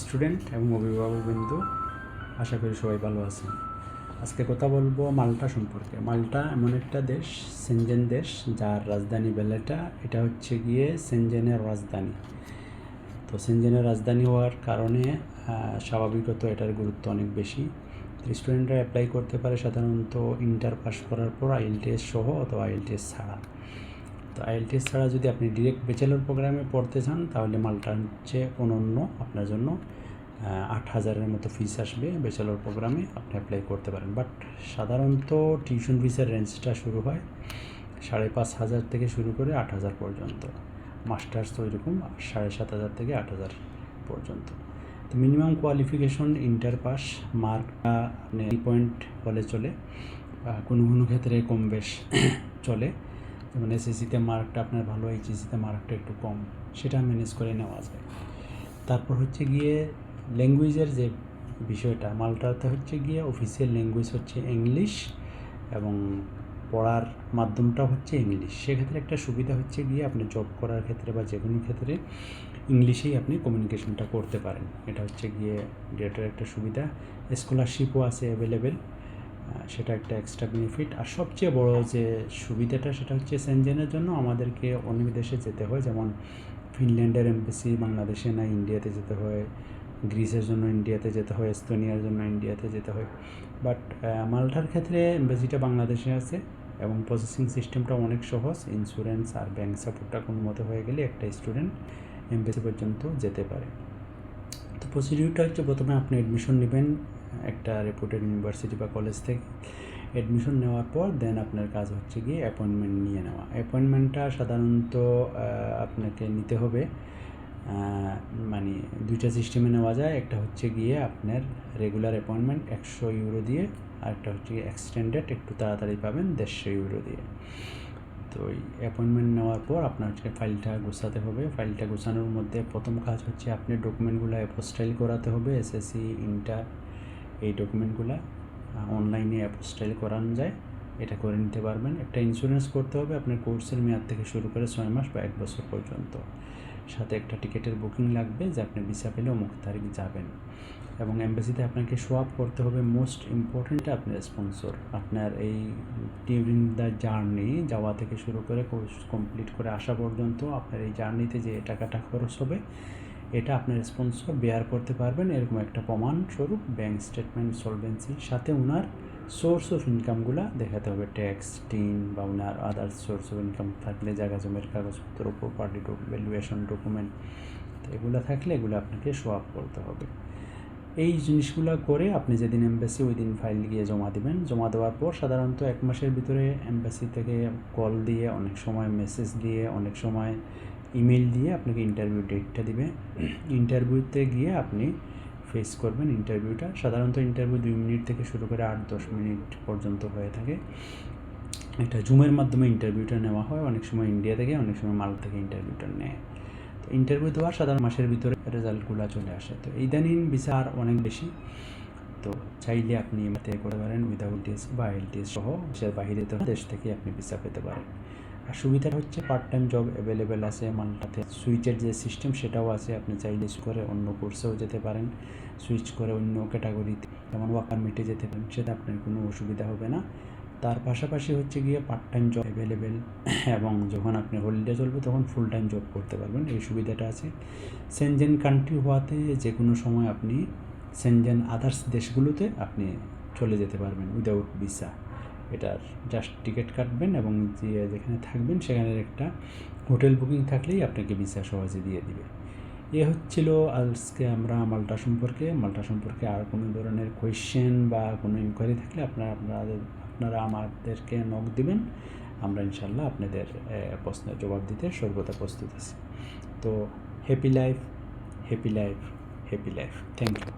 Student এবং অভিভাবকবৃন্দ, আশা করি সবাই ভালো আছেন। আজকে কথা বলবো মাল্টা সম্পর্কে। মাল্টা এমন একটা দেশ, সেনজেন দেশ, যার রাজধানী ভ্যালেটা। এটা হচ্ছে গিয়ে সেনজেনের রাজধানী। তো সেনজেনের রাজধানী হওয়ার কারণে স্বাভাবিকত এটার গুরুত্ব অনেক বেশি। স্টুডেন্টরা অ্যাপ্লাই করতে পারে সাধারণত ইন্টার পাস করার পর আইএলটিএস সহ অথবা আইএলটিএস ছাড়া। তো আইএলটিএস ছাড়া যদি আপনি ডিরেক্ট ব্যাচেলর প্রোগ্রামে পড়তে চান তাহলে মাল্টা হচ্ছে অনন্য আপনার জন্য। 8,000-এর মতো ফিস আসবে ব্যাচেলর প্রোগ্রামে, আপনি অ্যাপ্লাই করতে পারেন। বাট সাধারণত টিউশন ফিসের রেঞ্জটা শুরু হয় 5,500 থেকে শুরু করে 8,000 পর্যন্ত। মাস্টার্স তো ওইরকম 7,500 থেকে 8,000 পর্যন্ত। তো মিনিমাম কোয়ালিফিকেশন ইন্টার পাস, মার্কটা আপনি 3 পয়েন্ট হলে চলে, কোনো কোনো ক্ষেত্রে কম বেশ চলে। যেমন এসএসসিতে মার্কটা আপনার ভালো, এইচএসসিতে মার্কটা একটু কম, সেটা ম্যানেজ করে নেওয়া যায়। তারপর হচ্ছে গিয়ে ল্যাঙ্গুয়েজের যে বিষয়টা, মাল্টাতে হচ্ছে গিয়ে অফিসিয়াল ল্যাঙ্গুয়েজ হচ্ছে ইংলিশ এবং পড়ার মাধ্যমটা হচ্ছে ইংলিশ। সেক্ষেত্রে একটা সুবিধা হচ্ছে গিয়ে আপনি জব করার ক্ষেত্রে বা যে কোনো ক্ষেত্রে ইংলিশেই আপনি কমিউনিকেশনটা করতে পারেন। এটা হচ্ছে গিয়ে ডেটার একটা সুবিধা। স্কলারশিপও আছে অ্যাভেলেবেল, সেটা একটা এক্সট্রা বেনিফিট। আর সবচেয়ে বড় যে সুবিধাটা সেটা হচ্ছে সেনজেনের জন্য আমাদেরকে অনেক দেশে যেতে হয়, যেমন ফিনল্যান্ডের এমবেসি বাংলাদেশে না, ইন্ডিয়াতে যেতে হয়। গ্রিসের জন্য ইন্ডিয়াতে যেতে হয়, এস্তোনিয়ার জন্য ইন্ডিয়াতে যেতে হয়। বাট মাল্টার ক্ষেত্রে এমবেসিটা বাংলাদেশে আছে এবং প্রসেসিং সিস্টেমটা অনেক সহজ। ইন্স্যুরেন্স আর ব্যাঙ্ক সাপোর্টটা কোনো মতো হয়ে গেলে একটা স্টুডেন্ট এমবেসি পর্যন্ত যেতে পারে। তো প্রসিডিউরটা হচ্ছে, প্রথমে আপনি অ্যাডমিশন নেবেন একটা রেপুটেড ইউনিভার্সিটি বা কলেজ থেকে। অ্যাডমিশন নেওয়ার পর দেন আপনার কাজ হচ্ছে গিয়ে অ্যাপয়েন্টমেন্ট নিয়ে নেওয়া। অ্যাপয়েন্টমেন্টটা সাধারণত আপনাকে নিতে হবে, মানে দুইটা সিস্টেমে নেওয়া যায়। একটা হচ্ছে গিয়ে আপনার রেগুলার অ্যাপয়েন্টমেন্ট 100 ইউরো দিয়ে, আর একটা হচ্ছে গিয়ে এক্সটেন্ডেড, একটু তাড়াতাড়ি পাবেন, 150 ইউরো দিয়ে। তো ওই অ্যাপয়েন্টমেন্ট নেওয়ার পর আপনার হচ্ছে ফাইলটা গোছাতে হবে। ফাইলটা গোছানোর মধ্যে প্রথম কাজ হচ্ছে আপনি ডকুমেন্টগুলো অ্যাপোস্টাইল করাতে হবে। এসএসসি, ইন্টার, এই ডকুমেন্টগুলো অনলাইনে অ্যাপোস্টাইল করানো যায়, এটা করে নিতে পারবেন। একটা ইন্স্যুরেন্স করতে হবে আপনার কোর্সের মেয়াদ থেকে শুরু করে 6 মাস বা 1 বছর পর্যন্ত। সাথে একটা টিকিটের বুকিং লাগবে যে আপনি ভিসা পেলে অমুক তারিখ যাবেন। এবং এমবাসিতে আপনাকে শো আপ করতে হবে মোস্ট ইম্পর্ট্যান্ট আপনার স্পন্সর। আপনার এই ডিউরিং দ্য জার্নি, যাওয়া থেকে শুরু করে কোর্স কমপ্লিট করে আসা পর্যন্ত আপনার এই জার্নিতে যে টাকাটা খরচ হবে, এটা আপনার স্পন্সর বেয়ার করতে পারবেন। এরকম একটা প্রমাণস্বরূপ ব্যাঙ্ক স্টেটমেন্ট, সলভেন্সি, সাথে ওনার সোর্স অফ ইনকামগুলো দেখাতে হবে, ট্যাক্স, টিন বা ওনার আদার সোর্স অফ ইনকাম থাকলে, জায়গা জমির কাগজপত্র, প্রপার্টি ভ্যালুয়েশন ডকুমেন্ট, এগুলো থাকলে এগুলো আপনাকে শো আপ করতে হবে। এই জিনিসগুলো করে আপনি যেদিন এমবাসি ওই দিন ফাইল গিয়ে জমা দেবেন। জমা দেওয়ার পর সাধারণত 1 মাসের ভিতরে এমবাসি থেকে কল দিয়ে, অনেক সময় মেসেজ দিয়ে, অনেক সময় ইমেল দিয়ে আপনাকে ইন্টারভিউ ডেটটা দিবে। ইন্টারভিউতে গিয়ে আপনি ফেস করবেন ইন্টারভিউটা। সাধারণত ইন্টারভিউ 2 মিনিট থেকে শুরু করে 8-10 মিনিট পর্যন্ত হয়ে থাকে। এটা জুমের মাধ্যমে ইন্টারভিউটা নেওয়া হয়, অনেক সময় ইন্ডিয়া থেকে, অনেক সময় মালটা থেকে ইন্টারভিউটা নেয়। তো ইন্টারভিউ দেওয়ার সাধারণ মাসের ভিতরে রেজাল্টগুলো চলে আসে। তো ইদানিং ভিসা আর অনেক বেশি, তো চাইলে আপনি এমতে করতে পারেন উইদাউট টিএস বা আইএলটিএস সহ। দেশের বাইরে তো দেশ থেকে আপনি ভিসা পেতে পারেন। আর সুবিধাটা হচ্ছে পার্ট টাইম জব অ্যাভেলেবেল আছে মাল্টাতে। সুইচের যে সিস্টেম সেটাও আছে, আপনি চাইলে করে অন্য কোর্সেও যেতে পারেন, সুইচ করে অন্য ক্যাটাগরিতে, যেমন ওয়ার্ক পারমিটে যেতে পারেন, সেটা আপনার কোনো অসুবিধা হবে না। তার পাশাপাশি হচ্ছে গিয়ে পার্ট টাইম জব অ্যাভেলেবেল, এবং যখন আপনি হলিডে চলবে তখন ফুল টাইম জব করতে পারবেন, এই সুবিধাটা আছে। সেনজেন কান্ট্রি হওয়াতে যে কোনো সময় আপনি সেনজেন আদার্স দেশগুলোতে আপনি চলে যেতে পারবেন উইদাউট ভিসা। এটার জাস্ট টিকিট কাটবেন এবং যেখানে থাকবেন সেখানের একটা হোটেল বুকিং থাকলেই আপনাকে ভিসা সহজে দিয়ে দিবে। এ হচ্ছিল আজকে আমরা মাল্টা সম্পর্কে। আর কোনো ধরনের কোয়েশ্চেন বা কোনো ইনকোয়ারি থাকলে আপনারা আমাদেরকে নক দিবেন। আমরা ইনশাল্লাহ আপনাদের প্রশ্নের জবাব দিতে সর্বদা প্রস্তুত আছি। তো happy life, happy life, happy life. Thank you.